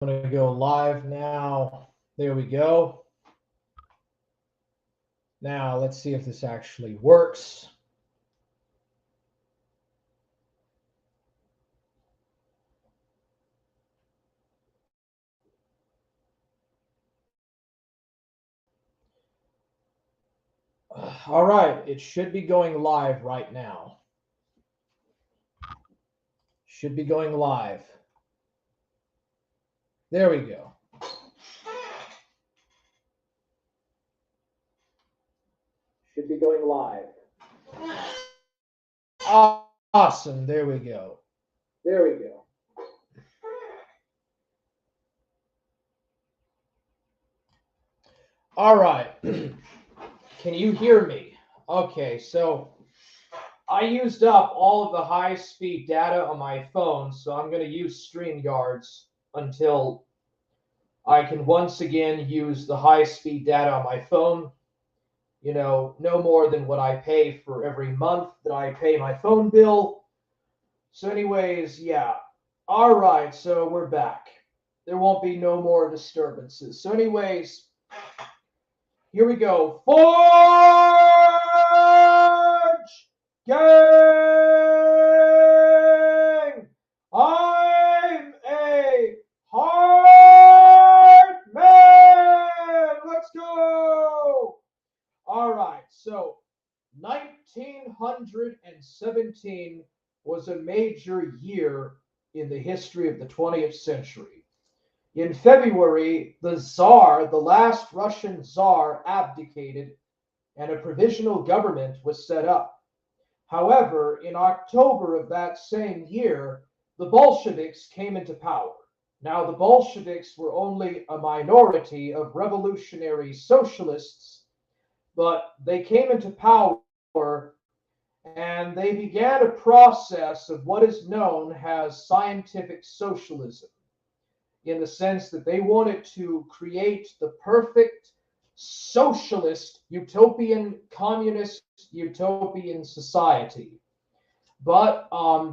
I'm going to go live now. There we go. Now let's see if this actually works. All right, it should be going live right now. Should be going live. There we go. Should be going live. Awesome. There we go. There we go. All right. Can you hear me? Okay, so I used up all of the high-speed data on my phone, so I'm going to use StreamYards until I can once again use the high-speed data on my phone. You know, no more than what I pay for every month that I pay my phone bill. So anyways, yeah. All right, so we're back. There won't be no more disturbances. So anyways, here we go. Forge gang! I'm a hard man! Let's go! All right, so 1917 was a major year in the history of the 20th century. In February, the Tsar, the last Russian Tsar, abdicated and a provisional government was set up. However, in October of that same year, the Bolsheviks came into power. Now, the Bolsheviks were only a minority of revolutionary socialists, but they came into power and they began a process of what is known as scientific socialism, in the sense that they wanted to create the perfect socialist, utopian, communist, utopian society. But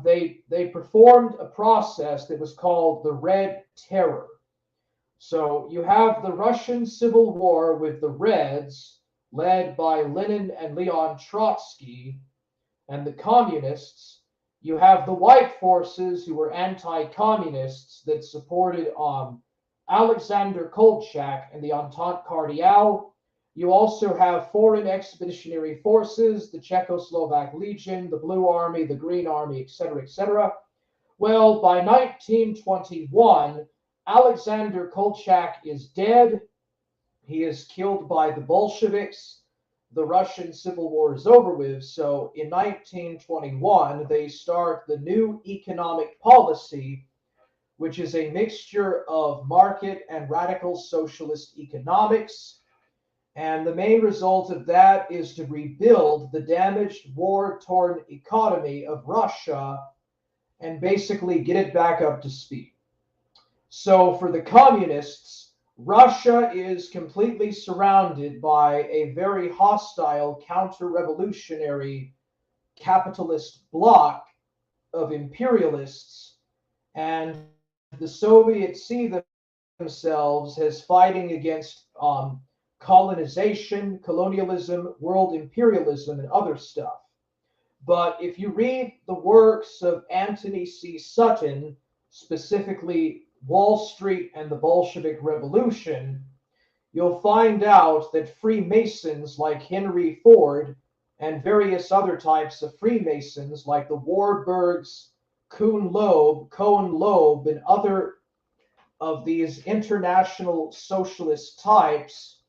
they performed a process that was called the Red Terror. So you have the Russian Civil War with the Reds, led by Lenin and Leon Trotsky, and the communists. You have the white forces who were anti-communists that supported Alexander Kolchak and the Entente Cordiale. You also have foreign expeditionary forces, the Czechoslovak Legion, the Blue Army, the Green Army, etc., etc. Well, by 1921, Alexander Kolchak is dead. He is killed by the Bolsheviks. The Russian Civil War is over with. So in 1921, they start the new economic policy, which is a mixture of market and radical socialist economics. And the main result of that is to rebuild the damaged, war-torn economy of Russia and basically get it back up to speed. So for the communists, Russia is completely surrounded by a very hostile counter-revolutionary capitalist bloc of imperialists, and the Soviets see themselves as fighting against colonization, colonialism, world imperialism, and other stuff. But if you read the works of Anthony C. Sutton, specifically Wall Street and the Bolshevik Revolution, you'll find out that Freemasons like Henry Ford and various other types of Freemasons like the Warburgs, Cohn Loeb, and other of these international socialist types,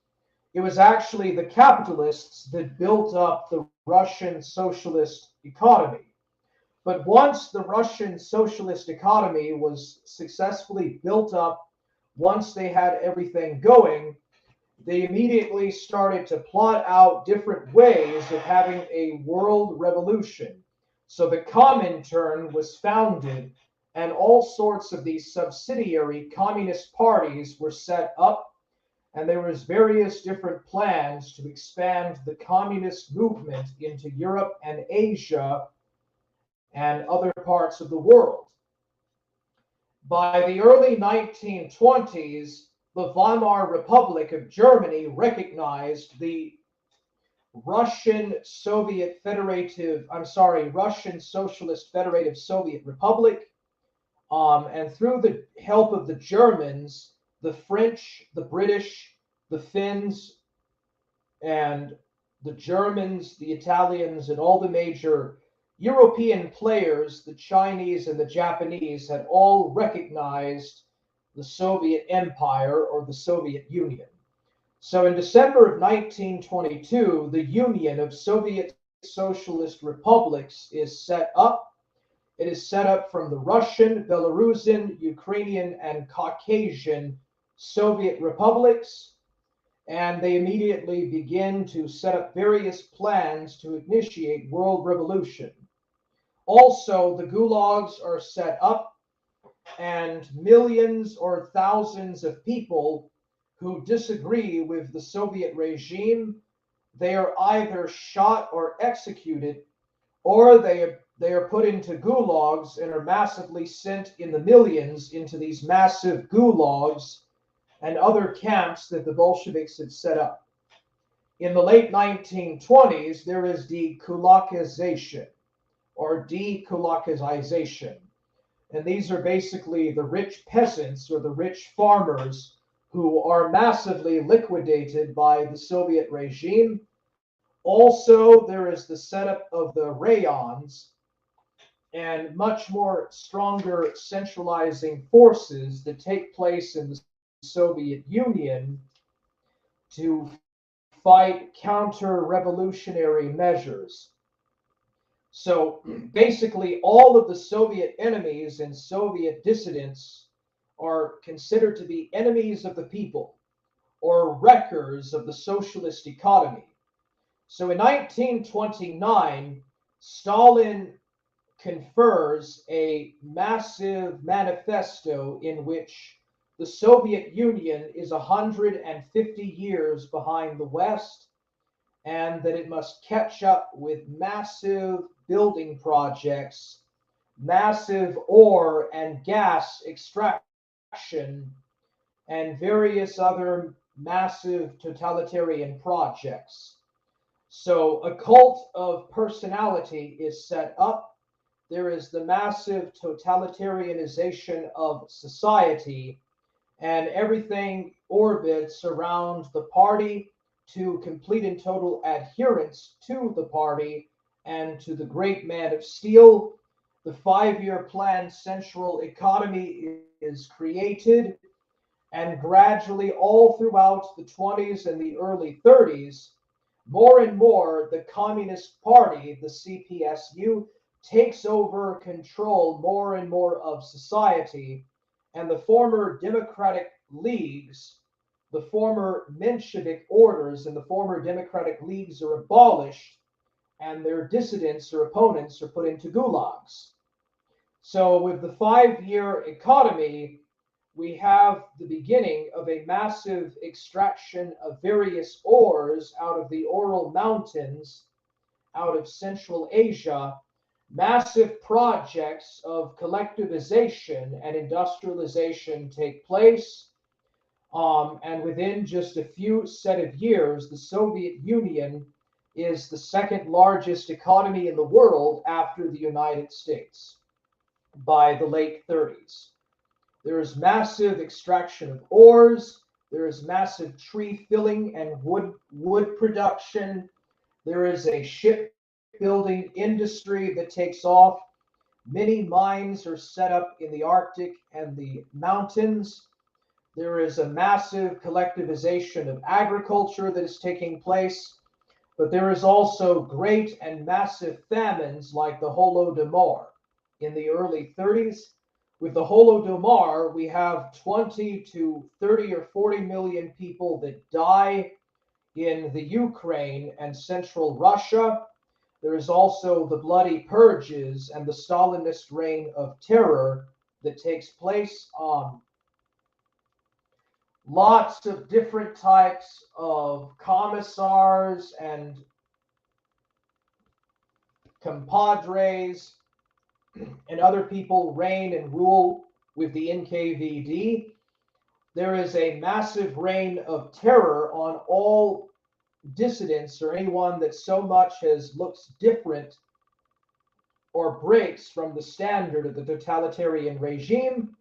it was actually the capitalists that built up the Russian socialist economy. But once the Russian socialist economy was successfully built up, once they had everything going, they immediately started to plot out different ways of having a world revolution. So the Comintern was founded, and all sorts of these subsidiary communist parties were set up, and there was various different plans to expand the communist movement into Europe and Asia and other parts of the world. By the early 1920s, the Weimar Republic of Germany recognized the Russian Socialist Federative Soviet Republic. And through the help of the Germans, the French, the British, the Finns, and the Germans, the Italians, and all the major European players, the Chinese and the Japanese, had all recognized the Soviet Empire or the Soviet Union. So in December of 1922, the Union of Soviet Socialist Republics is set up. It is set up from the Russian, Belarusian, Ukrainian, and Caucasian Soviet republics, and they immediately begin to set up various plans to initiate world revolution. Also, the gulags are set up, and millions or thousands of people who disagree with the Soviet regime, they are either shot or executed, or they are put into gulags and are massively sent in the millions into these massive gulags and other camps that the Bolsheviks had set up. In the late 1920s, there is dekulakization or dekulakization. And these are basically the rich peasants or the rich farmers who are massively liquidated by the Soviet regime. Also, there is the setup of the rayons and much more stronger centralizing forces that take place in the Soviet Union to fight counter-revolutionary measures. So basically, all of the Soviet enemies and Soviet dissidents are considered to be enemies of the people or wreckers of the socialist economy. So in 1929, Stalin confers a massive manifesto in which the Soviet Union is 150 years behind the West and that it must catch up with massive building projects, massive ore and gas extraction, and various other massive totalitarian projects. So a cult of personality is set up. There is the massive totalitarianization of society, and everything orbits around the party to complete and total adherence to the party and to the great man of steel. The 5-year plan central economy is created, and gradually all throughout the 20s and the early 30s, more and more the Communist Party, the CPSU, takes over control more and more of society, and the former democratic leagues, the former Menshevik orders, and the former democratic leagues are abolished, and their dissidents or opponents are put into gulags. So with the 5-year economy, we have the beginning of a massive extraction of various ores out of the Ural Mountains, out of Central Asia. Massive projects of collectivization and industrialization take place. And within just a few set of years, the Soviet Union is the second largest economy in the world after the United States by the late 30s. There is massive extraction of ores. There is massive tree filling and wood production. There is a shipbuilding industry that takes off. Many mines are set up in the Arctic and the mountains. There is a massive collectivization of agriculture that is taking place. But there is also great and massive famines like the Holodomor in the early 30s. With the Holodomor, we have 20 to 30 or 40 million people that die in the Ukraine and central Russia. There is also the bloody purges and the Stalinist reign of terror that takes place. Lots of different types of commissars and compadres and other people reign and rule with the NKVD. There is a massive reign of terror on all dissidents or anyone that so much as looks different or breaks from the standard of the totalitarian regime.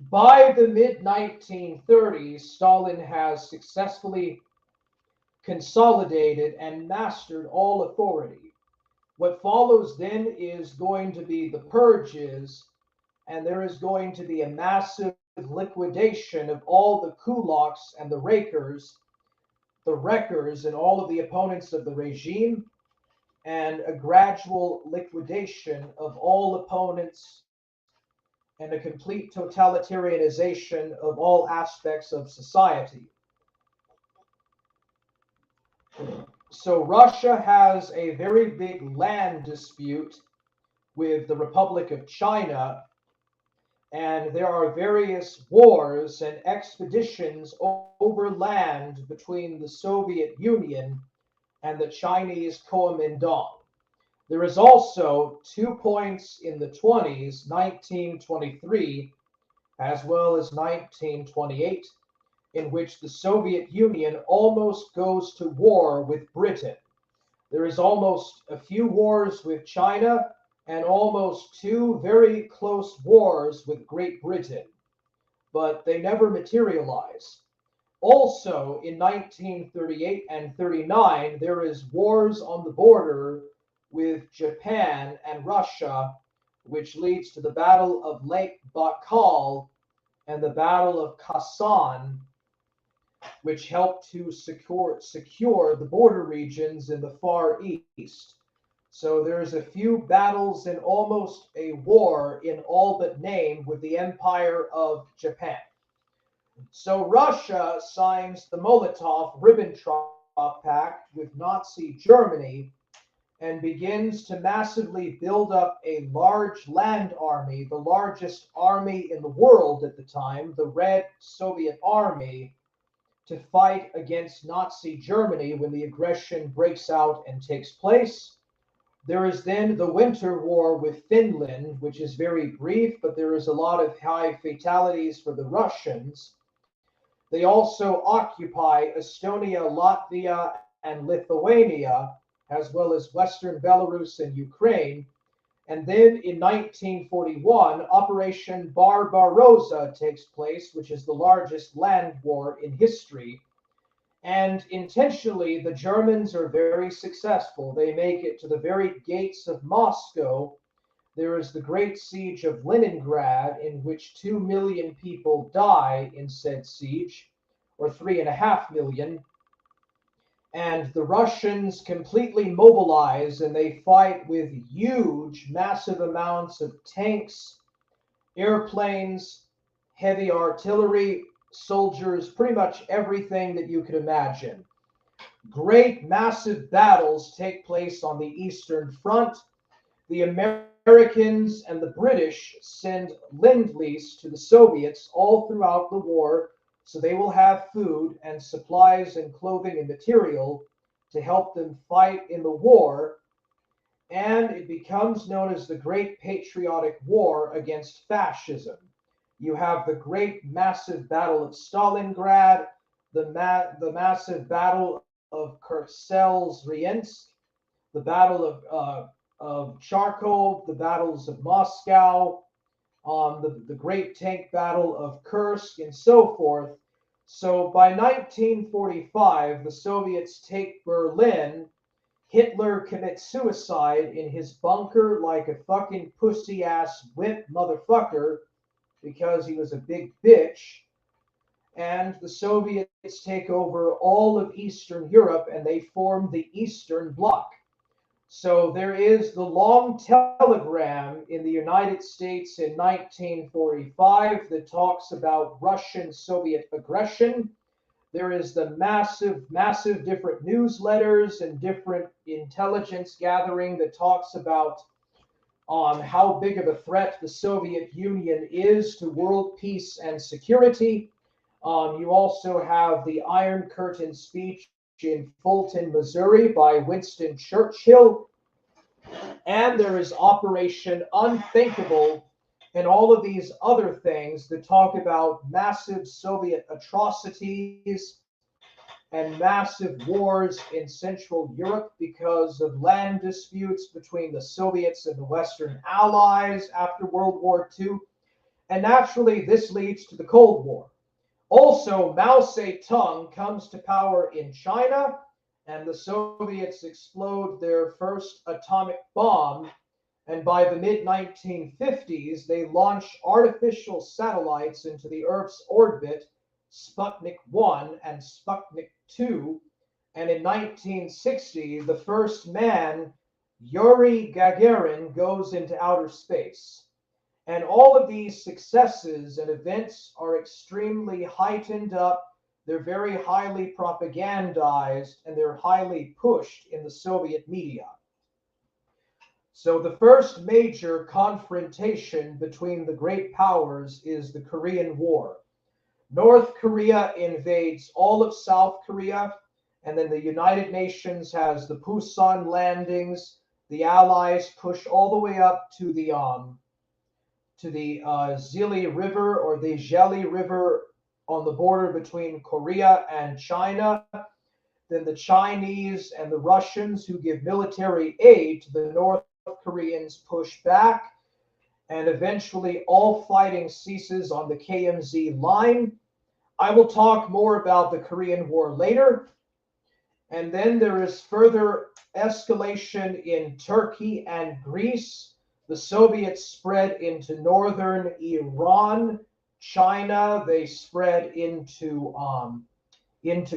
By the mid 1930s, Stalin has successfully consolidated and mastered all authority. What follows then is going to be the purges, and there is going to be a massive liquidation of all the kulaks and the rakers, the wreckers, and all of the opponents of the regime, and a gradual liquidation of all opponents and a complete totalitarianization of all aspects of society. So Russia has a very big land dispute with the Republic of China, and there are various wars and expeditions over land between the Soviet Union and the Chinese Kuomintang. There is also 2 points in the 20s, 1923, as well as 1928, in which the Soviet Union almost goes to war with Britain. There is almost a few wars with China and almost 2 very close wars with Great Britain, but they never materialize. Also, in 1938 and 39, there is wars on the border with Japan and Russia, which leads to the Battle of Lake Baikal and the Battle of Khasan, which helped to secure the border regions in the Far East. So there's a few battles and almost a war in all but name with the Empire of Japan. So Russia signs the Molotov-Ribbentrop Pact with Nazi Germany and begins to massively build up a large land army, the largest army in the world at the time, the Red Soviet Army, to fight against Nazi Germany when the aggression breaks out and takes place. There is then the Winter War with Finland, which is very brief, but there is a lot of high fatalities for the Russians. They also occupy Estonia, Latvia, and Lithuania, as well as Western Belarus and Ukraine. And then in 1941, Operation Barbarossa takes place, which is the largest land war in history. And intentionally, the Germans are very successful. They make it to the very gates of Moscow. There is the Great Siege of Leningrad, in which 2 million people die in said siege, or 3.5 million. And the Russians completely mobilize and they fight with huge, massive amounts of tanks, airplanes, heavy artillery, soldiers, pretty much everything that you could imagine. Great, massive battles take place on the Eastern Front. The Americans and the British send Lend-Lease to the Soviets all throughout the war, so they will have food and supplies and clothing and material to help them fight in the war. And it becomes known as the Great Patriotic War against fascism. You have the great massive battle of Stalingrad, the massive battle of Kursk-Selisk, the battle of Charkov, the battles of Moscow, the great tank battle of Kursk, and so forth. So by 1945, the Soviets take Berlin. Hitler commits suicide in his bunker like a fucking pussy-ass whip motherfucker because he was a big bitch. And the Soviets take over all of Eastern Europe and they form the Eastern Bloc. So there is the long telegram in the United States in 1945 that talks about Russian-Soviet aggression. There is the massive different newsletters and different intelligence gathering that talks about how big of a threat the Soviet Union is to world peace and security. You also have the Iron Curtain speech in Fulton, Missouri by Winston Churchill. And there is Operation Unthinkable and all of these other things that talk about massive Soviet atrocities and massive wars in Central Europe because of land disputes between the Soviets and the Western Allies after World War II. And naturally, this leads to the Cold War. Also, Mao Zedong comes to power in China, and the Soviets explode their first atomic bomb. And by the mid 1950s, they launch artificial satellites into the Earth's orbit, Sputnik 1 and Sputnik 2. And in 1960, the first man, Yuri Gagarin, goes into outer space. And all of these successes and events are extremely heightened up. They're very highly propagandized and they're highly pushed in the Soviet media. So the first major confrontation between the great powers is the Korean War. North Korea invades all of South Korea, and then the United Nations has the Pusan landings. The Allies push all the way up to the Zili River or the Zheli River on the border between Korea and China. Then the Chinese and the Russians, who give military aid to the North Koreans, push back, and eventually all fighting ceases on the KMZ line. I will talk more about the Korean War later. And then there is further escalation in Turkey and Greece. The Soviets spread into northern Iran, China. They spread into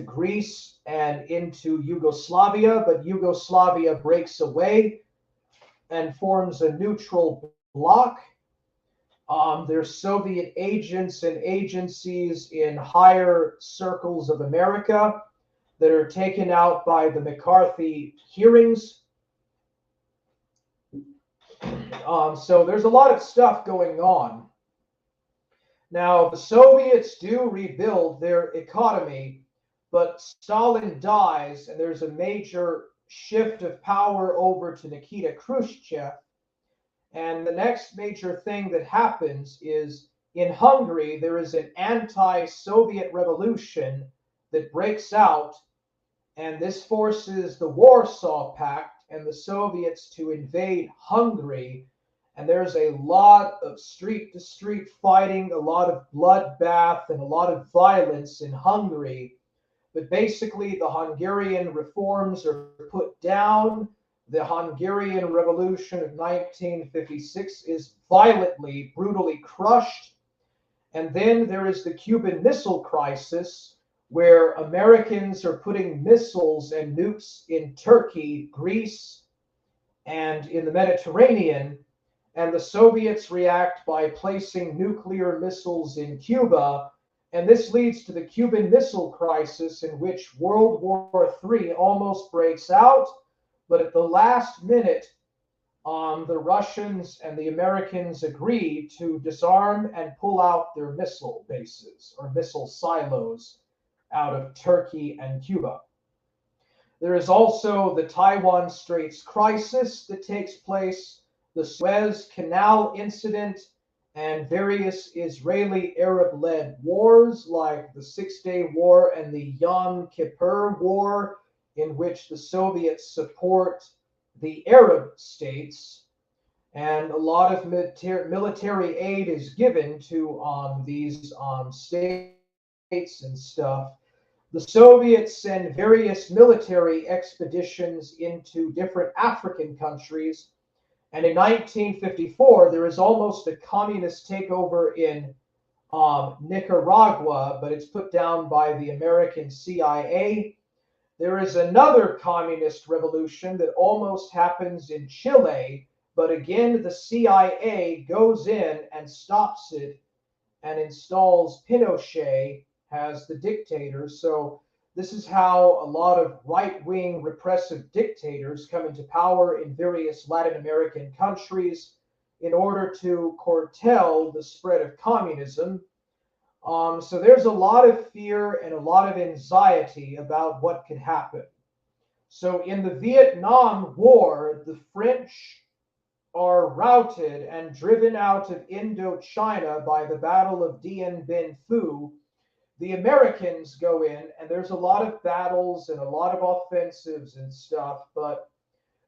Greece and into Yugoslavia, but Yugoslavia breaks away and forms a neutral bloc. There's Soviet agents and agencies in higher circles of America that are taken out by the McCarthy hearings. So there's a lot of stuff going on. Now, the Soviets do rebuild their economy, but Stalin dies, and there's a major shift of power over to Nikita Khrushchev. And the next major thing that happens is in Hungary, there is an anti-Soviet revolution that breaks out, and this forces the Warsaw Pact and the Soviets to invade Hungary. And there's a lot of street-to-street fighting, a lot of bloodbath, and a lot of violence in Hungary. But basically, the Hungarian reforms are put down. The Hungarian Revolution of 1956 is violently, brutally crushed. And then there is the Cuban Missile Crisis, where Americans are putting missiles and nukes in Turkey, Greece, and in the Mediterranean. And the Soviets react by placing nuclear missiles in Cuba. And this leads to the Cuban Missile Crisis, in which World War III almost breaks out. But at the last minute, the Russians and the Americans agree to disarm and pull out their missile bases or missile silos out of Turkey and Cuba. There is also the Taiwan Straits crisis that takes place, the Suez Canal incident, and various Israeli-Arab-led wars like the Six-Day War and the Yom Kippur War, in which the Soviets support the Arab states, and a lot of military aid is given to these states and stuff. The Soviets send various military expeditions into different African countries, and in 1954 there is almost a communist takeover in Nicaragua, but it's put down by the American CIA. There is another communist revolution that almost happens in Chile, but again, the CIA goes in and stops it and installs Pinochet as the dictator. So this is how a lot of right-wing repressive dictators come into power in various Latin American countries in order to curtail the spread of communism. So there's a lot of fear and a lot of anxiety about what could happen. So in the Vietnam War, the French are routed and driven out of Indochina by the Battle of Dien Bien Phu, the Americans go in, and there's a lot of battles and a lot of offensives and stuff. But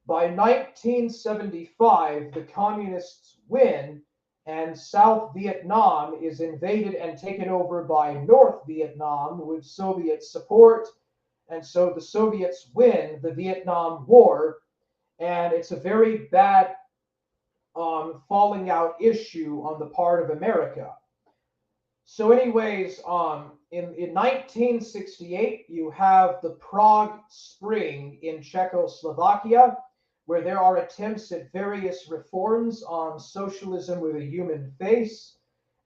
by 1975, the communists win, and South Vietnam is invaded and taken over by North Vietnam with Soviet support. And so the Soviets win the Vietnam War, and it's a very bad falling out issue on the part of America. So, anyways, in 1968, you have the Prague Spring in Czechoslovakia, where there are attempts at various reforms on socialism with a human face.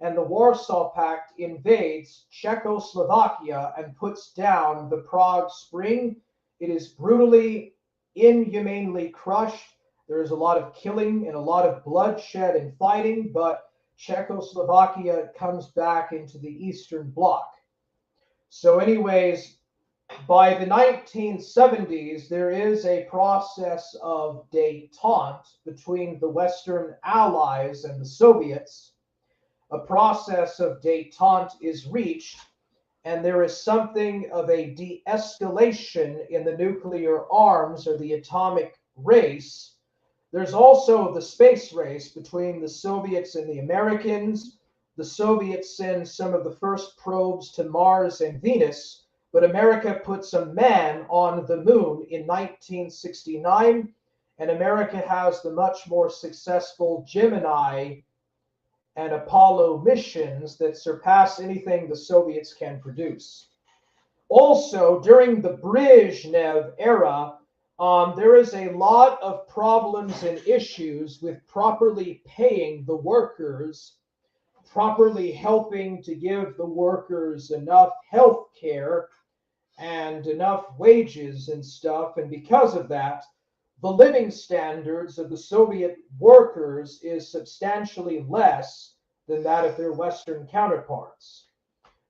And the Warsaw Pact invades Czechoslovakia and puts down the Prague Spring. It is brutally, inhumanely crushed. There is a lot of killing and a lot of bloodshed and fighting, but Czechoslovakia comes back into the Eastern Bloc. So, anyways, by the 1970s, there is a process of détente between the Western Allies and the Soviets. A process of détente is reached, and there is something of a de escalation in the nuclear arms or the atomic race. There's also the space race between the Soviets and the Americans. The Soviets send some of the first probes to Mars and Venus, but America puts a man on the moon in 1969, and America has the much more successful Gemini and Apollo missions that surpass anything the Soviets can produce. Also, during the Brezhnev era, there is a lot of problems and issues with properly paying the workers, properly helping to give the workers enough health care and enough wages and stuff. And because of that, the living standards of the Soviet workers is substantially less than that of their Western counterparts.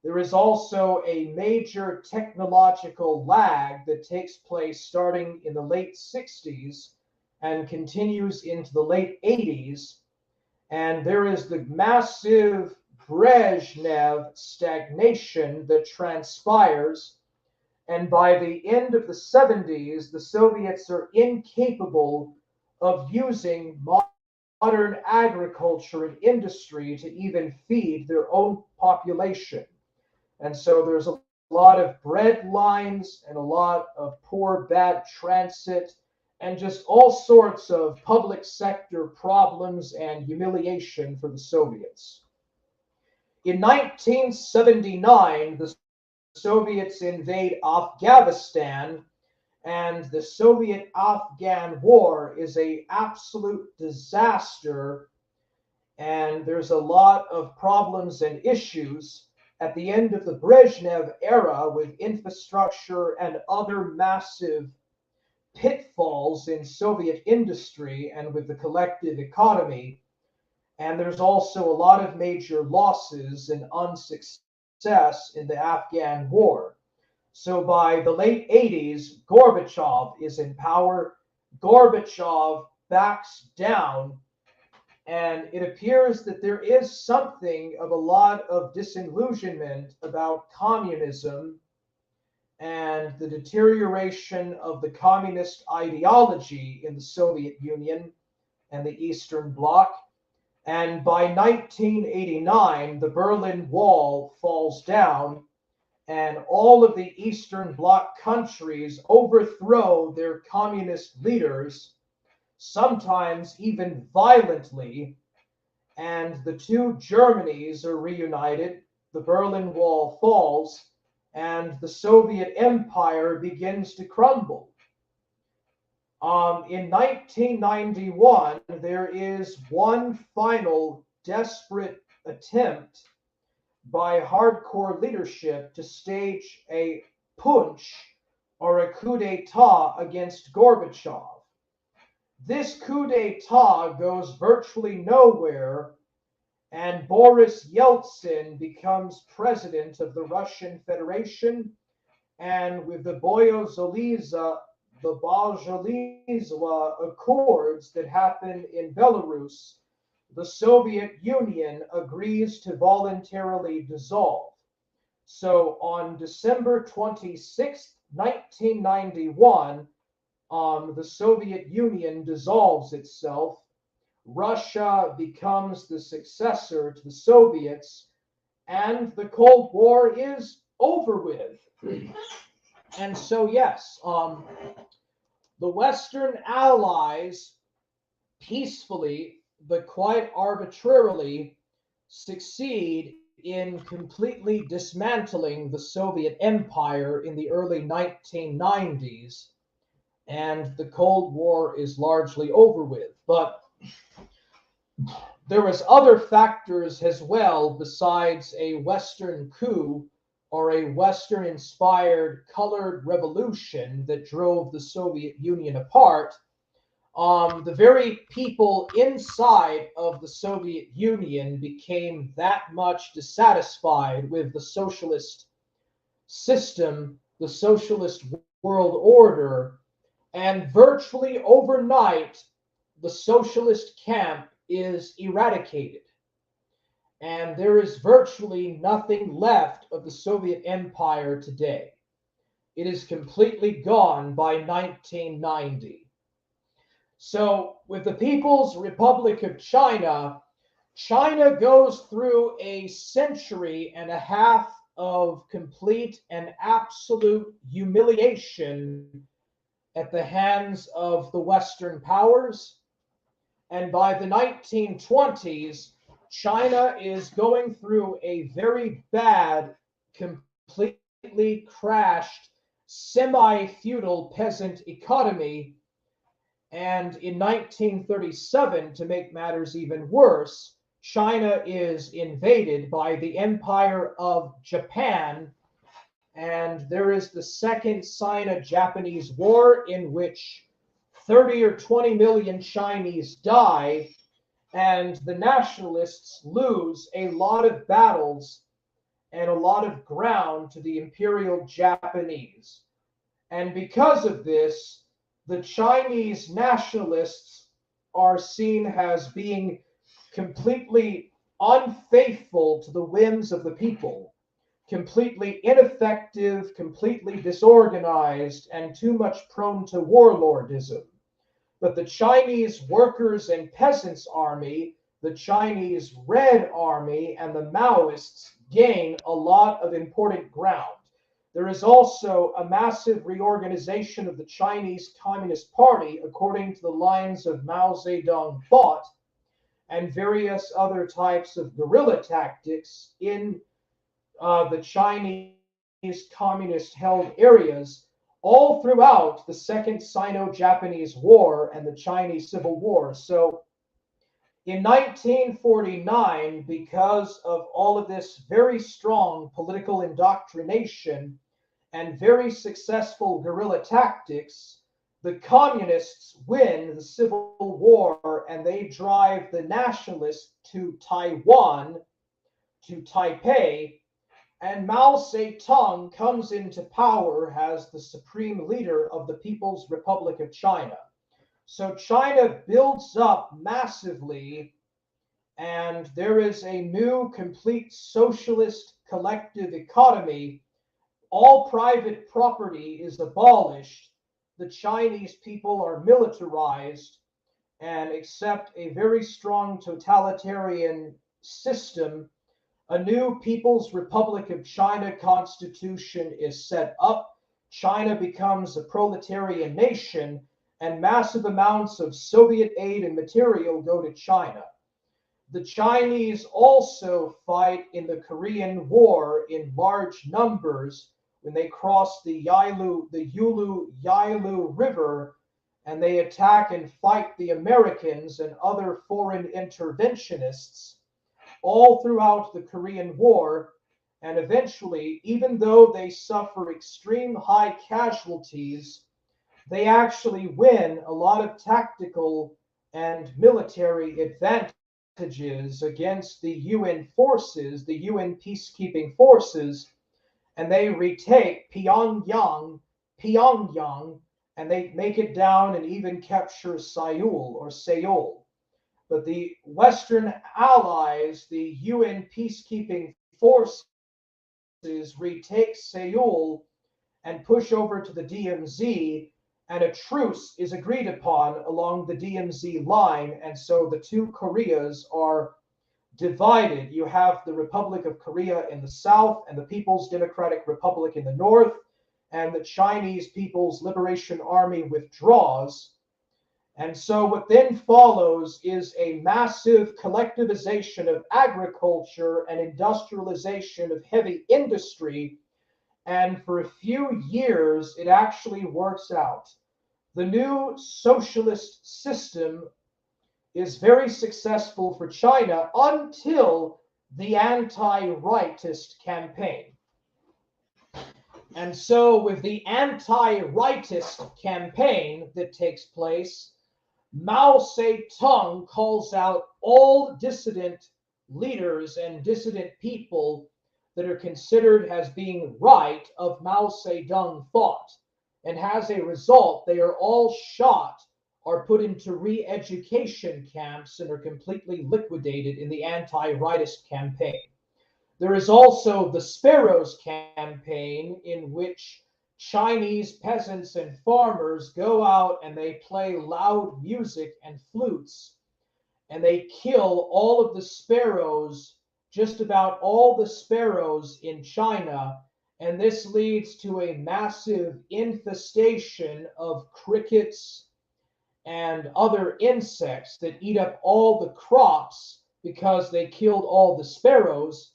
There is also a major technological lag that takes place starting in the late 60s and continues into the late 80s. And there is the massive Brezhnev stagnation that transpires. And by the end of the 70s, the Soviets are incapable of using modern agriculture and industry to even feed their own population. And so there's a lot of bread lines and a lot of poor, bad transit and just all sorts of public sector problems and humiliation for the Soviets. In 1979, the Soviets invade Afghanistan, and the Soviet-Afghan War is an absolute disaster, and there's a lot of problems and issues. At the end of the Brezhnev era, with infrastructure and other massive pitfalls in Soviet industry and with the collective economy, and there's also a lot of major losses and unsuccess in the Afghan war. So by the late 80s, Gorbachev is in power. Gorbachev backs down, and it appears that there is something of a lot of disillusionment about communism and the deterioration of the communist ideology in the Soviet Union and the Eastern Bloc. And by 1989, the Berlin Wall falls down, and all of the Eastern Bloc countries overthrow their communist leaders, sometimes even violently, and the two Germanys are reunited. The Berlin Wall falls, and the Soviet Empire begins to crumble. In 1991, there is one final desperate attempt by hardcore leadership to stage a putsch or a coup d'etat against Gorbachev. This coup d'etat goes virtually nowhere, and Boris Yeltsin becomes president of the Russian Federation, and with the Boyo Zoliza the Bajalizwa Accords that happened in Belarus, the Soviet Union agrees to voluntarily dissolve. So on December 26, 1991, the Soviet Union dissolves itself. Russia becomes the successor to the Soviets, and the Cold War is over with. And so, yes, the Western allies peacefully, but quite arbitrarily, succeed in completely dismantling the Soviet Empire in the early 1990s, and the Cold War is largely over with. But there was other factors as well besides a Western coup or a Western-inspired colored revolution that drove the Soviet Union apart. The very people inside of the Soviet Union became that much dissatisfied with the socialist system, the socialist world order, and virtually overnight, the socialist camp is eradicated. And there is virtually nothing left of the Soviet Empire today. It is completely gone by 1990. So, with the People's Republic of China, China goes through a century and a half of complete and absolute humiliation at the hands of the Western powers. And by the 1920s, China is going through a very bad, completely crashed, semi feudal peasant economy. And in 1937, to make matters even worse, China is invaded by the Empire of Japan, and there is the Second Sino-Japanese War, in which 30 or 20 million Chinese die, and the nationalists lose a lot of battles and a lot of ground to the Imperial Japanese. And because of this, the Chinese nationalists are seen as being completely unfaithful to the whims of the people, completely ineffective, completely disorganized, and too much prone to warlordism. But the Chinese Workers' and Peasants' Army, the Chinese Red Army, and the Maoists gain a lot of important ground. There is also a massive reorganization of the Chinese Communist Party according to the lines of Mao Zedong thought, and various other types of guerrilla tactics in the Chinese communist-held areas all throughout the Second Sino-Japanese War and the Chinese Civil War. So in 1949, because of all of this very strong political indoctrination and very successful guerrilla tactics, the communists win the Civil War and they drive the nationalists to Taiwan, to Taipei, and Mao Zedong comes into power as the supreme leader of the People's Republic of China. So China builds up massively, and there is a new complete socialist collective economy. All private property is abolished. The Chinese people are militarized and accept a very strong totalitarian system. A new People's Republic of China constitution is set up. China becomes a proletarian nation, and massive amounts of Soviet aid and material go to China. The Chinese also fight in the Korean War in large numbers when they cross the Yulu-Yalu River, and they attack and fight the Americans and other foreign interventionists all throughout the Korean War. And eventually, even though they suffer extreme high casualties, they actually win a lot of tactical and military advantages against the UN forces, the UN peacekeeping forces, and they retake Pyongyang, and they make it down and even capture Seoul. But the Western allies, the UN peacekeeping forces, retake Seoul and push over to the DMZ, and a truce is agreed upon along the DMZ line. And so the two Koreas are divided. You have the Republic of Korea in the south and the People's Democratic Republic in the north, and the Chinese People's Liberation Army withdraws. And so what then follows is a massive collectivization of agriculture and industrialization of heavy industry. And for a few years, it actually works out. The new socialist system is very successful for China until the anti-rightist campaign. And so with the anti-rightist campaign that takes place, Mao Zedong calls out all dissident leaders and dissident people that are considered as being right of Mao Zedong thought. And as a result, they are all shot or put into re-education camps and are completely liquidated in the anti-rightist campaign. There is also the Sparrows campaign, in which Chinese peasants and farmers go out and they play loud music and flutes, and they kill all of the sparrows, just about all the sparrows in China. And this leads to a massive infestation of crickets and other insects that eat up all the crops because they killed all the sparrows.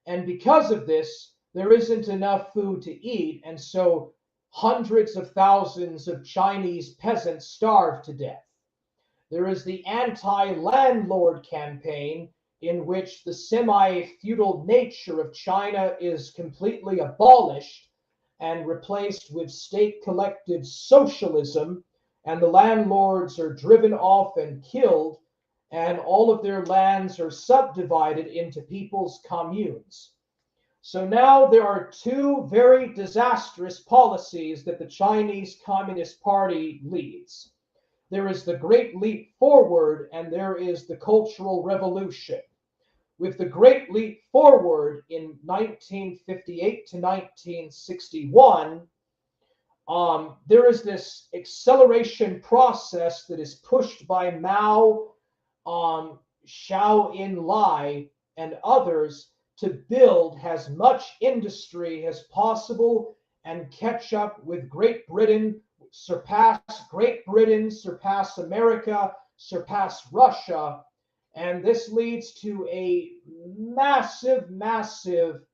And because of this, there isn't enough food to eat. And so hundreds of thousands of Chinese peasants starve to death. There is the anti-landlord campaign, in which the semi-feudal nature of China is completely abolished and replaced with state-collected socialism, and the landlords are driven off and killed, and all of their lands are subdivided into people's communes. So now there are two very disastrous policies that the Chinese Communist Party leads. There is the Great Leap Forward, and there is the Cultural Revolution. With the Great Leap Forward in 1958 to 1961, there is this acceleration process that is pushed by Mao, Zhou Enlai, and others to build as much industry as possible and catch up with Great Britain, surpass America, surpass Russia. And this leads to a massive, massive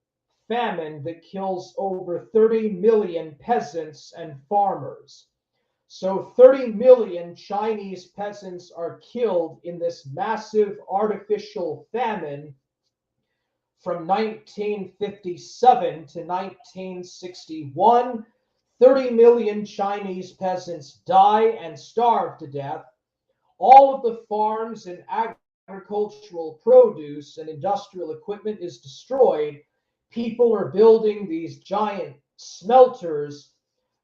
famine that kills over 30 million peasants and farmers. So 30 million Chinese peasants are killed in this massive artificial famine from 1957 to 1961. 30 million Chinese peasants die and starve to death. All of the farms and agricultural produce and industrial equipment is destroyed. People are building these giant smelters,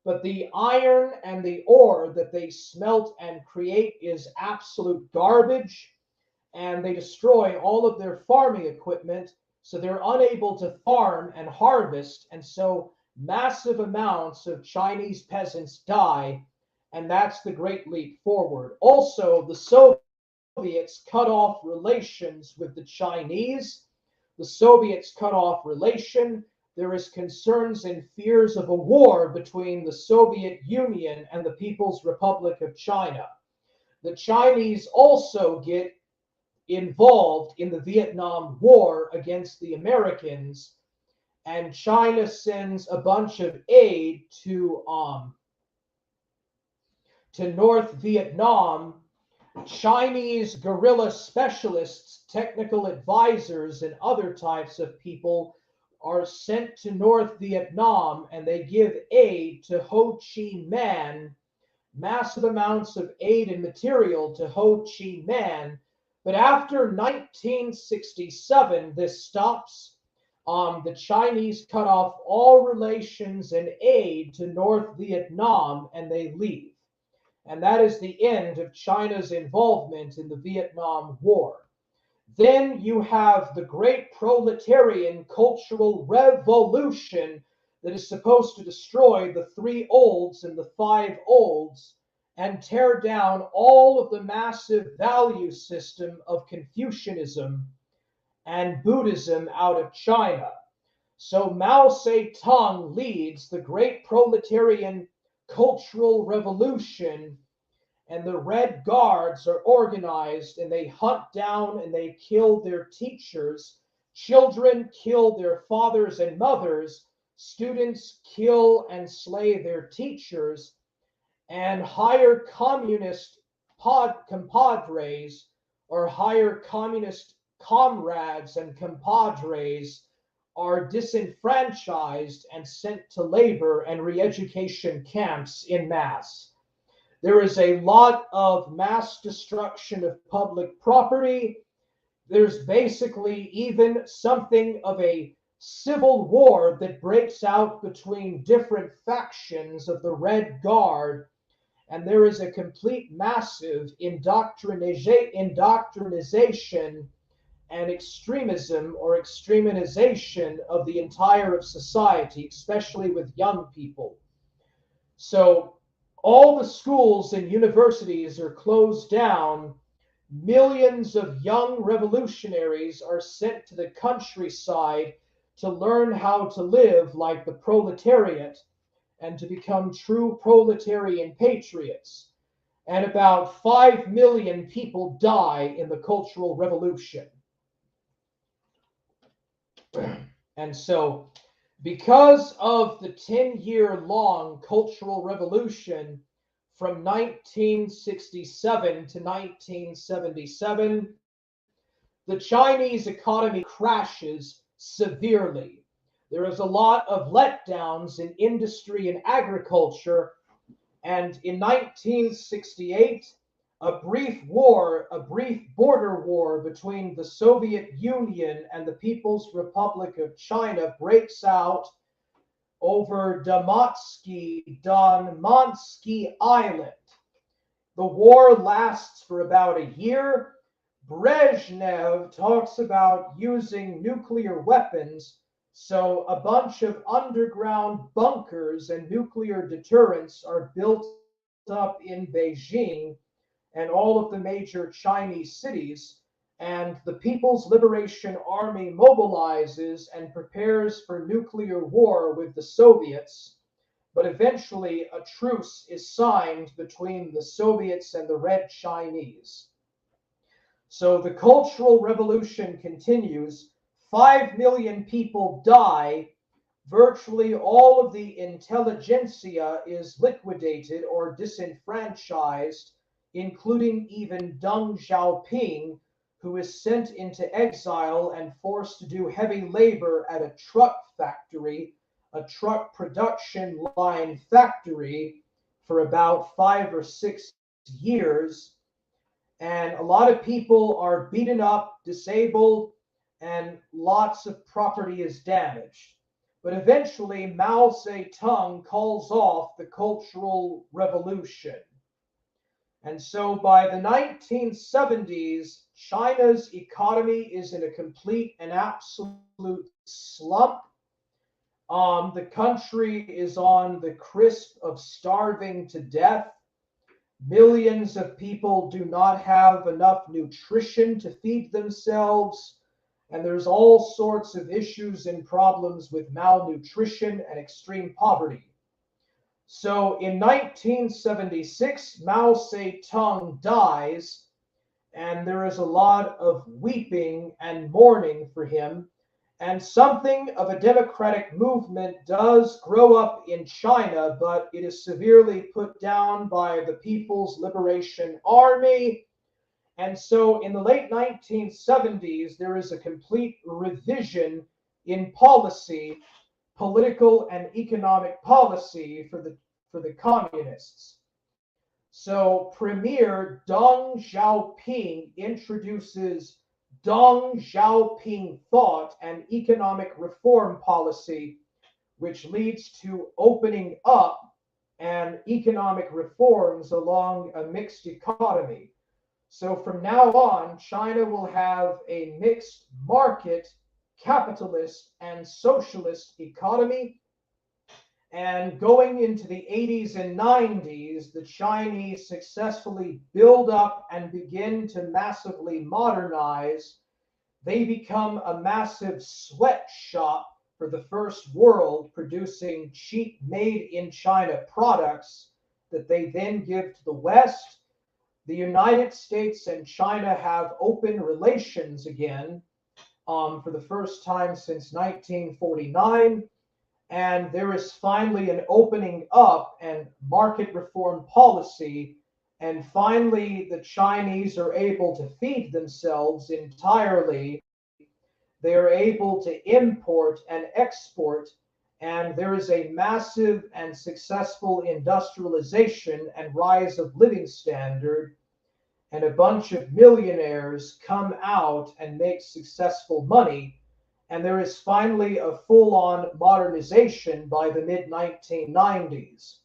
but the iron and the ore that they smelt and create is absolute garbage, and they destroy all of their farming equipment, so they're unable to farm and harvest, and so massive amounts of Chinese peasants die, and that's the Great Leap Forward. Also, the Soviets cut off relations with the Chinese. The Soviets cut off relation. There is concerns and fears of a war between the Soviet Union and the People's Republic of China. The Chinese also get involved in the Vietnam War against the Americans, and China sends a bunch of aid to North Vietnam. Chinese guerrilla specialists, technical advisors, and other types of people are sent to North Vietnam, and they give aid to Ho Chi Minh, massive amounts of aid and material to Ho Chi Minh. But after 1967, this stops. the Chinese cut off all relations and aid to North Vietnam and they leave. And that is the end of China's involvement in the Vietnam War. Then you have the great proletarian cultural revolution that is supposed to destroy the three olds and the five olds and tear down all of the massive value system of Confucianism and Buddhism out of China. So Mao Zedong leads the great proletarian cultural revolution, and the Red Guards are organized and they hunt down and they kill their teachers. Children kill their fathers and mothers. Students kill and slay their teachers. And higher communist compadres or higher communist comrades and compadres are disenfranchised and sent to labor and re-education camps in mass. There is a lot of mass destruction of public property. There's basically even something of a civil war that breaks out between different factions of the Red Guard, and there is a complete massive indoctrination and extremism or extremization of the entire of society, especially with young people. So all the schools and universities are closed down. Millions of young revolutionaries are sent to the countryside to learn how to live like the proletariat and to become true proletarian patriots. And about 5 million people die in the Cultural Revolution. And so, because of the 10-year-long Cultural Revolution from 1967 to 1977, the Chinese economy crashes severely. There is a lot of letdowns in industry and agriculture, and in 1968, a brief border war between the Soviet Union and the People's Republic of China breaks out over Damansky Island. The war lasts for about a year. Brezhnev talks about using nuclear weapons, so a bunch of underground bunkers and nuclear deterrents are built up in Beijing and all of the major Chinese cities, and the People's Liberation Army mobilizes and prepares for nuclear war with the Soviets, but eventually a truce is signed between the Soviets and the Red Chinese. So the Cultural Revolution continues. 5 million people die. Virtually all of the intelligentsia is liquidated or disenfranchised, including even Deng Xiaoping, who is sent into exile and forced to do heavy labor at a truck factory, a truck production line factory, for about 5 or 6 years. And a lot of people are beaten up, disabled, and lots of property is damaged. But eventually, Mao Zedong calls off the Cultural Revolution. And so by the 1970s, China's economy is in a complete and absolute slump. The country is on the cusp of starving to death. Millions of people do not have enough nutrition to feed themselves. And there's all sorts of issues and problems with malnutrition and extreme poverty. So in 1976, Mao Zedong dies, and there is a lot of weeping and mourning for him. And something of a democratic movement does grow up in China, but it is severely put down by the People's Liberation Army. And so in the late 1970s, there is a complete revision in policy, political and economic policy for the communists. So Premier Deng Xiaoping introduces Deng Xiaoping thought and economic reform policy, which leads to opening up and economic reforms along a mixed economy. So from now on, China will have a mixed market, capitalist, and socialist economy. And going into the 80s and 90s, the Chinese successfully build up and begin to massively modernize. They become a massive sweatshop for the first world, producing cheap made in China products that they then give to the West. The United States and China have open relations again for the first time since 1949. And there is finally an opening up and market reform policy. And finally, the Chinese are able to feed themselves entirely. They are able to import and export. And there is a massive and successful industrialization and rise of living standard. And a bunch of millionaires come out and make successful money. And there is finally a full-on modernization by the mid-1990s.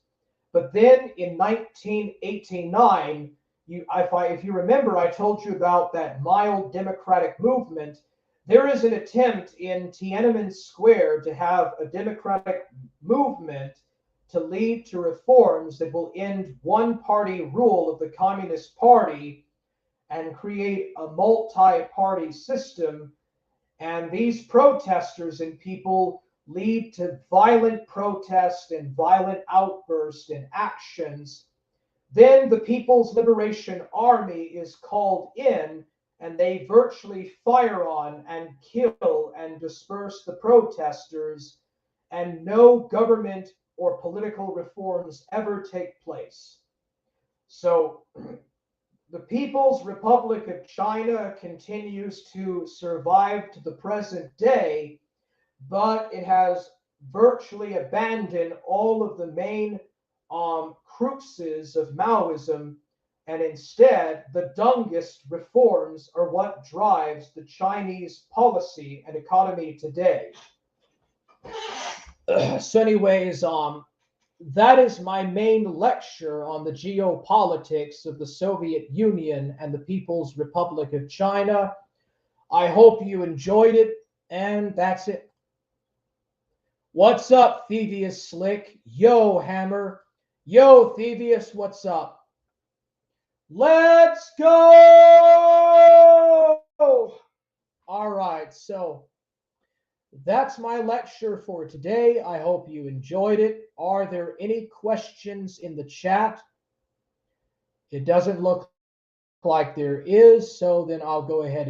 But then in 1989, if you remember, I told you about that mild democratic movement. There is an attempt in Tiananmen Square to have a democratic movement to lead to reforms that will end one-party rule of the Communist Party and create a multi-party system. And these protesters and people lead to violent protest and violent outbursts and actions. Then the People's Liberation Army is called in, and they virtually fire on and kill and disperse the protesters, and no government or political reforms ever take place. So the People's Republic of China continues to survive to the present day, but it has virtually abandoned all of the main cruxes of Maoism, and instead the Dengist reforms are what drives the Chinese policy and economy today. So anyways, that is my main lecture on the geopolitics of the Soviet Union and the People's Republic of China. I hope you enjoyed it, and that's it. What's up, Thievius Slick? Yo, Hammer. Yo, Thievius, what's up? Let's go! All right, so that's my lecture for today. I hope you enjoyed it. Are there any questions in the chat? It doesn't look like there is, so then I'll go ahead